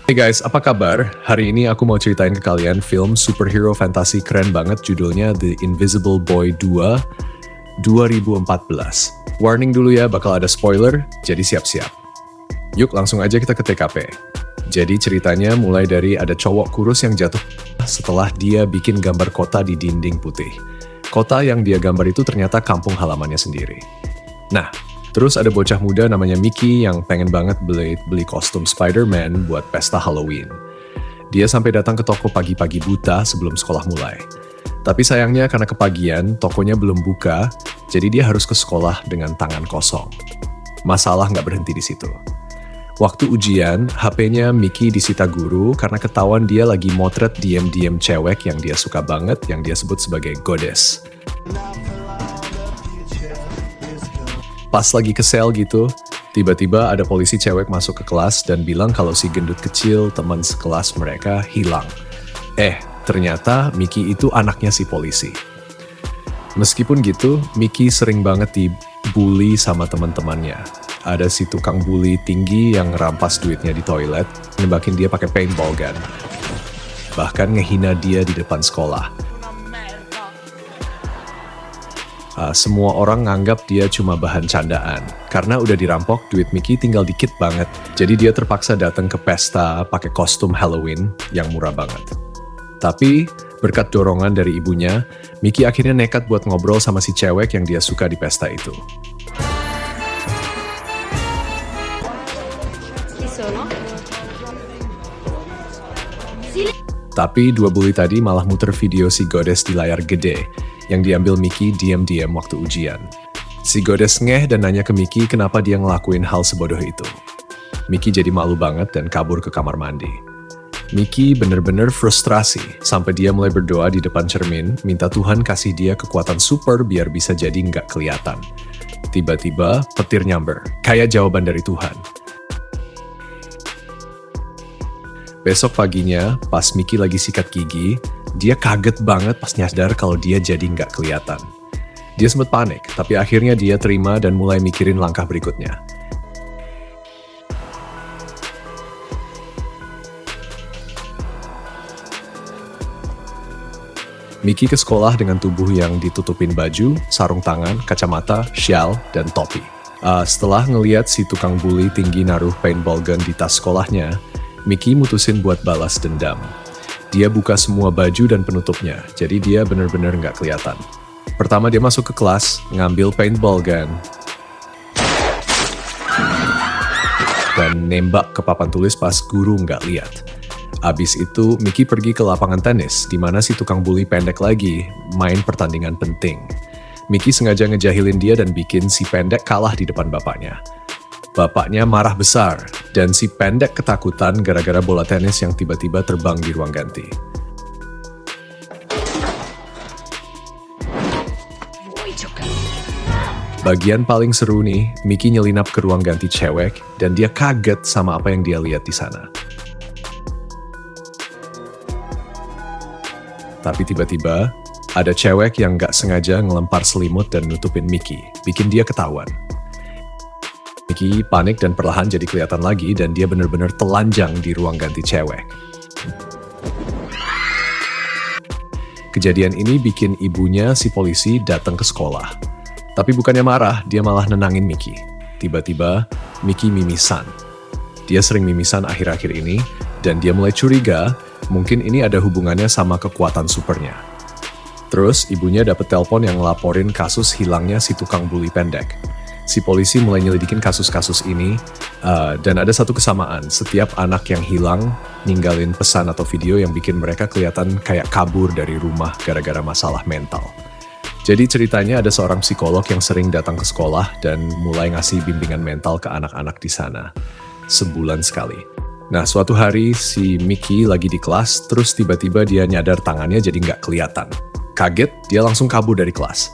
Hey guys, apa kabar? Hari ini aku mau ceritain ke kalian film superhero fantasi keren banget judulnya The Invisible Boy 2 2014. Warning dulu ya, bakal ada spoiler, jadi siap-siap. Yuk langsung aja kita ke TKP. Jadi ceritanya mulai dari ada cowok kurus yang jatuh setelah dia bikin gambar kota di dinding putih. Kota yang dia gambar itu ternyata kampung halamannya sendiri. Nah, terus ada bocah muda namanya Mickey yang pengen banget beli kostum Spider-Man buat pesta Halloween. Dia sampai datang ke toko pagi-pagi buta sebelum sekolah mulai. Tapi sayangnya karena kepagian, tokonya belum buka, jadi dia harus ke sekolah dengan tangan kosong. Masalah nggak berhenti di situ. Waktu ujian, HP-nya Mickey disita guru karena ketahuan dia lagi motret diem-diem cewek yang dia suka banget, yang dia sebut sebagai goddess. Pas lagi kesel gitu, tiba-tiba ada polisi cewek masuk ke kelas dan bilang kalau si gendut kecil teman sekelas mereka hilang. Ternyata Mickey itu anaknya si polisi. Meskipun gitu, Mickey sering banget dibully sama teman-temannya. Ada si tukang bully tinggi yang ngerampas duitnya di toilet, nembakin dia pakai paintball gun. Bahkan ngehina dia di depan sekolah. Semua orang nganggap dia cuma bahan candaan. Karena udah dirampok, duit Mickey tinggal dikit banget. Jadi dia terpaksa datang ke pesta pakai kostum Halloween yang murah banget. Tapi, berkat dorongan dari ibunya, Mickey akhirnya nekat buat ngobrol sama si cewek yang dia suka di pesta itu. Tapi dua bully tadi malah muter video si goddess di layar gede, yang diambil Mickey diam-diam waktu ujian. Si goddess ngeh dan nanya ke Mickey kenapa dia ngelakuin hal sebodoh itu. Mickey jadi malu banget dan kabur ke kamar mandi. Mickey bener-bener frustrasi, sampai dia mulai berdoa di depan cermin, minta Tuhan kasih dia kekuatan super biar bisa jadi nggak kelihatan. Tiba-tiba, petir nyamber, kayak jawaban dari Tuhan. Besok paginya, pas Mickey lagi sikat gigi, dia kaget banget pas nyadar kalau dia jadi nggak kelihatan. Dia sempat panik, tapi akhirnya dia terima dan mulai mikirin langkah berikutnya. Mickey ke sekolah dengan tubuh yang ditutupin baju, sarung tangan, kacamata, syal, dan topi. Setelah ngeliat si tukang bully tinggi naruh paintball gun di tas sekolahnya, Mickey mutusin buat balas dendam. Dia buka semua baju dan penutupnya, jadi dia bener-bener nggak kelihatan. Pertama dia masuk ke kelas, ngambil paintball gun, dan nembak ke papan tulis pas guru nggak lihat. Abis itu, Mickey pergi ke lapangan tenis, di mana si tukang bully pendek lagi main pertandingan penting. Mickey sengaja ngejahilin dia dan bikin si pendek kalah di depan bapaknya. Bapaknya marah besar, dan si pendek ketakutan gara-gara bola tenis yang tiba-tiba terbang di ruang ganti. Bagian paling seru nih, Mickey nyelinap ke ruang ganti cewek, dan dia kaget sama apa yang dia lihat di sana. Tapi tiba-tiba, ada cewek yang gak sengaja ngelempar selimut dan nutupin Mickey, bikin dia ketahuan. Mickey panik dan perlahan jadi kelihatan lagi dan dia benar-benar telanjang di ruang ganti cewek. Kejadian ini bikin ibunya si polisi datang ke sekolah. Tapi bukannya marah, dia malah nenangin Mickey. Tiba-tiba, Mickey mimisan. Dia sering mimisan akhir-akhir ini dan dia mulai curiga mungkin ini ada hubungannya sama kekuatan supernya. Terus, ibunya dapet telepon yang ngelaporin kasus hilangnya si tukang bully pendek. Si polisi mulai nyelidikin kasus-kasus ini, dan ada satu kesamaan. Setiap anak yang hilang, ninggalin pesan atau video yang bikin mereka kelihatan kayak kabur dari rumah gara-gara masalah mental. Jadi ceritanya ada seorang psikolog yang sering datang ke sekolah dan mulai ngasih bimbingan mental ke anak-anak di sana. Sebulan sekali. Nah, suatu hari si Mickey lagi di kelas, terus tiba-tiba dia nyadar tangannya jadi nggak kelihatan. Kaget, dia langsung kabur dari kelas.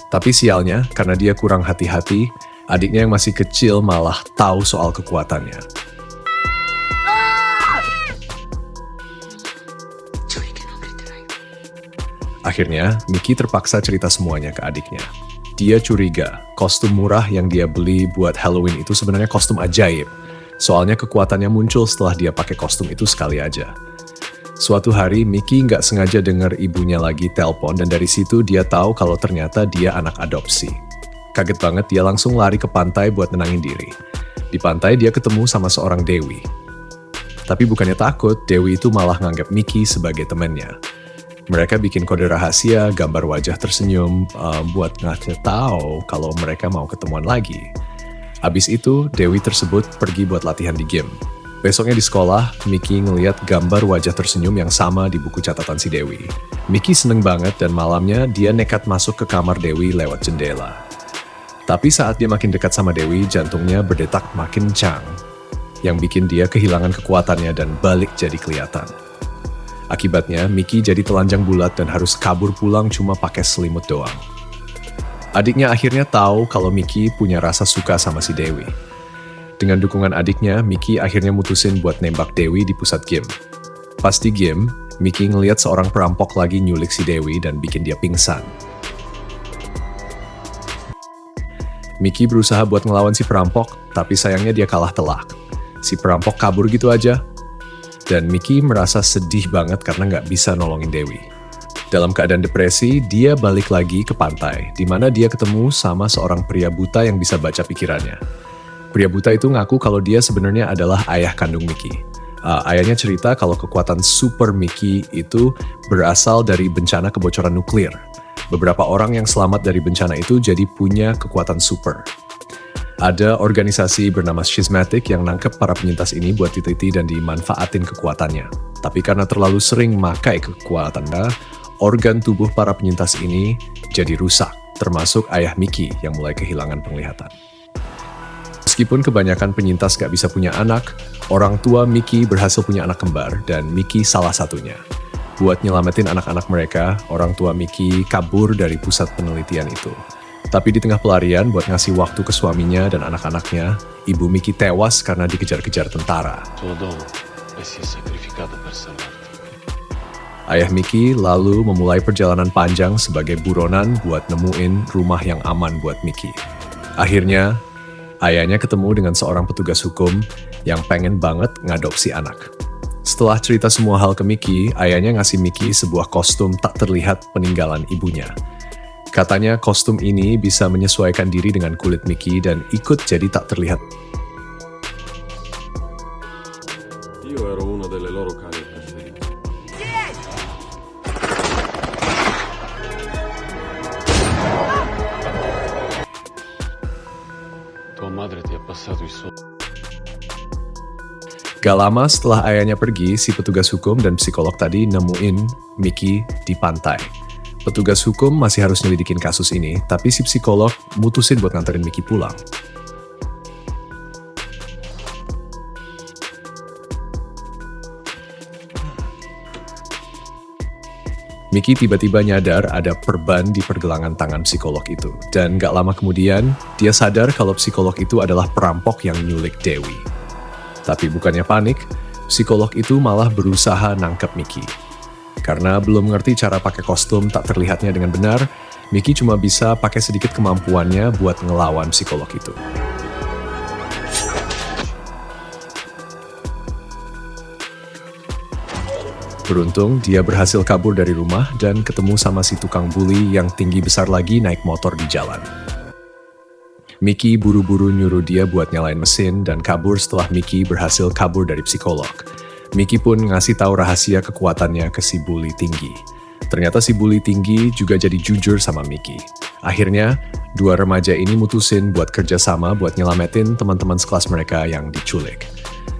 Tapi sialnya, karena dia kurang hati-hati, adiknya yang masih kecil malah tahu soal kekuatannya. Akhirnya, Mickey terpaksa cerita semuanya ke adiknya. Dia curiga, kostum murah yang dia beli buat Halloween itu sebenarnya kostum ajaib. Soalnya kekuatannya muncul setelah dia pakai kostum itu sekali aja. Suatu hari, Mickey nggak sengaja dengar ibunya lagi telpon dan dari situ dia tahu kalau ternyata dia anak adopsi. Kaget banget, dia langsung lari ke pantai buat nenangin diri. Di pantai dia ketemu sama seorang Dewi. Tapi bukannya takut, Dewi itu malah nganggap Mickey sebagai temannya. Mereka bikin kode rahasia, gambar wajah tersenyum, buat ngasih tahu kalau mereka mau ketemuan lagi. Abis itu, Dewi tersebut pergi buat latihan di game. Besoknya di sekolah, Mickey ngeliat gambar wajah tersenyum yang sama di buku catatan si Dewi. Mickey seneng banget dan malamnya dia nekat masuk ke kamar Dewi lewat jendela. Tapi saat dia makin dekat sama Dewi, jantungnya berdetak makin kencang, yang bikin dia kehilangan kekuatannya dan balik jadi kelihatan. Akibatnya, Mickey jadi telanjang bulat dan harus kabur pulang cuma pakai selimut doang. Adiknya akhirnya tahu kalau Mickey punya rasa suka sama si Dewi. Dengan dukungan adiknya, Mickey akhirnya mutusin buat nembak Dewi di pusat game. Pas di game, Mickey ngeliat seorang perampok lagi nyulik si Dewi dan bikin dia pingsan. Mickey berusaha buat ngelawan si perampok, tapi sayangnya dia kalah telak. Si perampok kabur gitu aja. Dan Mickey merasa sedih banget karena nggak bisa nolongin Dewi. Dalam keadaan depresi, dia balik lagi ke pantai, di mana dia ketemu sama seorang pria buta yang bisa baca pikirannya. Pria buta itu ngaku kalau dia sebenarnya adalah ayah kandung Mickey. Ayahnya cerita kalau kekuatan super Mickey itu berasal dari bencana kebocoran nuklir. Beberapa orang yang selamat dari bencana itu jadi punya kekuatan super. Ada organisasi bernama Schismatic yang nangkep para penyintas ini buat diteliti dan dimanfaatin kekuatannya. Tapi karena terlalu sering makai kekuatannya, organ tubuh para penyintas ini jadi rusak, termasuk ayah Mickey yang mulai kehilangan penglihatan. Meskipun kebanyakan penyintas gak bisa punya anak, orang tua Mickey berhasil punya anak kembar dan Mickey salah satunya. Buat nyelamatin anak-anak mereka, orang tua Mickey kabur dari pusat penelitian itu. Tapi di tengah pelarian buat ngasih waktu ke suaminya dan anak-anaknya, ibu Mickey tewas karena dikejar-kejar tentara. Ayah Mickey lalu memulai perjalanan panjang sebagai buronan buat nemuin rumah yang aman buat Mickey. Akhirnya, ayahnya ketemu dengan seorang petugas hukum yang pengen banget ngadopsi anak. Setelah cerita semua hal ke Mickey, ayahnya ngasih Mickey sebuah kostum tak terlihat peninggalan ibunya. Katanya kostum ini bisa menyesuaikan diri dengan kulit Mickey dan ikut jadi tak terlihat. Io ero una delle loro care preferite. Tua madre ti ha passato i soldi. Gak lama setelah ayahnya pergi, si petugas hukum dan psikolog tadi nemuin Mickey di pantai. Petugas hukum masih harus nyelidikin kasus ini, tapi si psikolog mutusin buat nganterin Mickey pulang. Mickey tiba-tiba nyadar ada perban di pergelangan tangan psikolog itu. Dan gak lama kemudian, dia sadar kalau psikolog itu adalah perampok yang nyulik Dewi. Tapi bukannya panik, psikolog itu malah berusaha nangkep Mickey. Karena belum ngerti cara pakai kostum tak terlihatnya dengan benar, Mickey cuma bisa pakai sedikit kemampuannya buat ngelawan psikolog itu. Beruntung, dia berhasil kabur dari rumah dan ketemu sama si tukang bully yang tinggi besar lagi naik motor di jalan. Mickey buru-buru nyuruh dia buat nyalain mesin dan kabur setelah Mickey berhasil kabur dari psikolog. Mickey pun ngasih tahu rahasia kekuatannya ke si bully tinggi. Ternyata si bully tinggi juga jadi jujur sama Mickey. Akhirnya, dua remaja ini mutusin buat kerjasama buat nyelamatin teman-teman sekelas mereka yang diculik.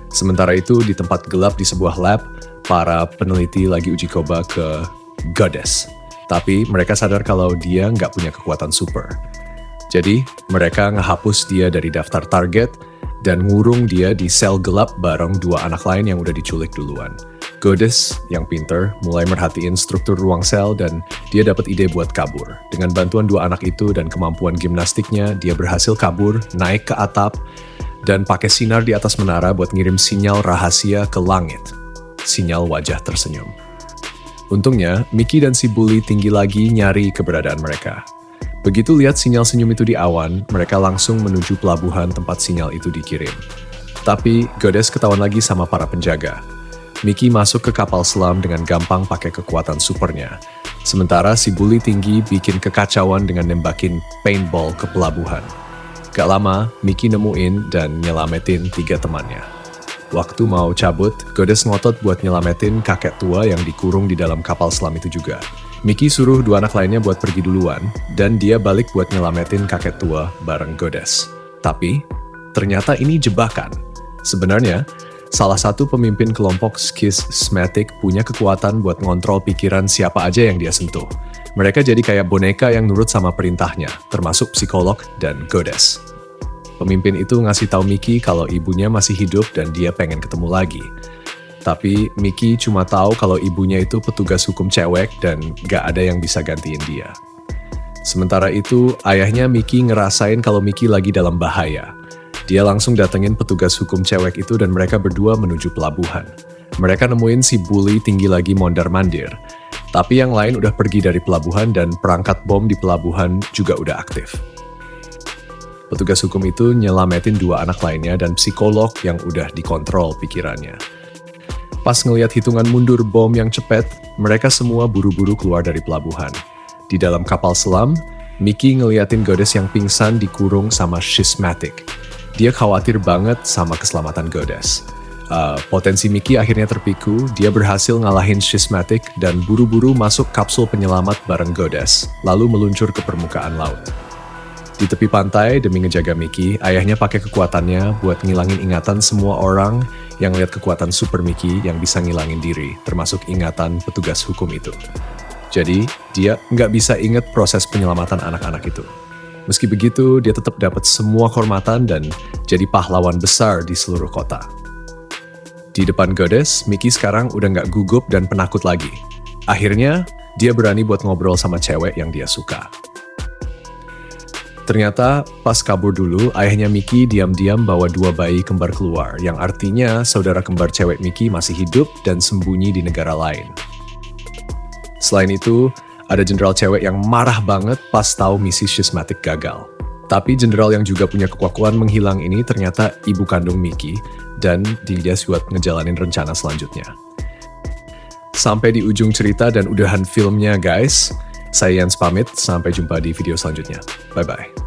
Sementara itu, di tempat gelap di sebuah lab, para peneliti lagi uji coba ke Goddess. Tapi mereka sadar kalau dia nggak punya kekuatan super. Jadi, mereka ngehapus dia dari daftar target dan ngurung dia di sel gelap bareng dua anak lain yang udah diculik duluan. Goddess, yang pinter, mulai merhatiin struktur ruang sel dan dia dapat ide buat kabur. Dengan bantuan dua anak itu dan kemampuan gimnastiknya, dia berhasil kabur, naik ke atap, dan pakai sinar di atas menara buat ngirim sinyal rahasia ke langit. Sinyal wajah tersenyum. Untungnya, Mickey dan si bully tinggi lagi nyari keberadaan mereka. Begitu lihat sinyal senyum itu di awan, mereka langsung menuju pelabuhan tempat sinyal itu dikirim. Tapi Goddess ketahuan lagi sama para penjaga. Mickey masuk ke kapal selam dengan gampang pakai kekuatan supernya. Sementara si bully tinggi bikin kekacauan dengan nembakin paintball ke pelabuhan. Gak lama, Mickey nemuin dan nyelamatin 3 temannya. Waktu mau cabut, Goddess ngotot buat nyelamatin kakek tua yang dikurung di dalam kapal selam itu juga. Mickey suruh 2 anak lainnya buat pergi duluan, dan dia balik buat nyelamatin kakek tua bareng Goddess. Tapi, ternyata ini jebakan. Sebenarnya, salah satu pemimpin kelompok Schismatic punya kekuatan buat ngontrol pikiran siapa aja yang dia sentuh. Mereka jadi kayak boneka yang nurut sama perintahnya, termasuk psikolog dan Goddess. Pemimpin itu ngasih tahu Mickey kalau ibunya masih hidup dan dia pengen ketemu lagi. Tapi Mickey cuma tahu kalau ibunya itu petugas hukum cewek dan gak ada yang bisa gantiin dia. Sementara itu, ayahnya Mickey ngerasain kalau Mickey lagi dalam bahaya. Dia langsung datengin petugas hukum cewek itu dan mereka berdua menuju pelabuhan. Mereka nemuin si bully tinggi lagi mondar-mandir. Tapi yang lain udah pergi dari pelabuhan dan perangkat bom di pelabuhan juga udah aktif. Petugas hukum itu nyelamatin 2 anak lainnya dan psikolog yang udah dikontrol pikirannya. Pas ngelihat hitungan mundur bom yang cepet, mereka semua buru-buru keluar dari pelabuhan. Di dalam kapal selam, Mickey ngeliatin Goddess yang pingsan dikurung sama Schismatic. Dia khawatir banget sama keselamatan Goddess. Potensi Mickey akhirnya terpiku, dia berhasil ngalahin Schismatic dan buru-buru masuk kapsul penyelamat bareng Goddess, lalu meluncur ke permukaan laut. Di tepi pantai, demi ngejaga Mickey, ayahnya pakai kekuatannya buat ngilangin ingatan semua orang yang lihat kekuatan super Mickey yang bisa ngilangin diri, termasuk ingatan petugas hukum itu. Jadi, dia nggak bisa inget proses penyelamatan anak-anak itu. Meski begitu, dia tetap dapat semua kehormatan dan jadi pahlawan besar di seluruh kota. Di depan Goddess, Mickey sekarang udah nggak gugup dan penakut lagi. Akhirnya, dia berani buat ngobrol sama cewek yang dia suka. Ternyata, pas kabur dulu, ayahnya Mickey diam-diam bawa 2 bayi kembar keluar, yang artinya saudara kembar cewek Mickey masih hidup dan sembunyi di negara lain. Selain itu, ada jenderal cewek yang marah banget pas tahu misi Schismatic gagal. Tapi jenderal yang juga punya kekuatan menghilang ini ternyata ibu kandung Mickey, dan dia buat ngejalanin rencana selanjutnya. Sampai di ujung cerita dan udahan filmnya guys. Saya Jens pamit, sampai jumpa di video selanjutnya. Bye-bye.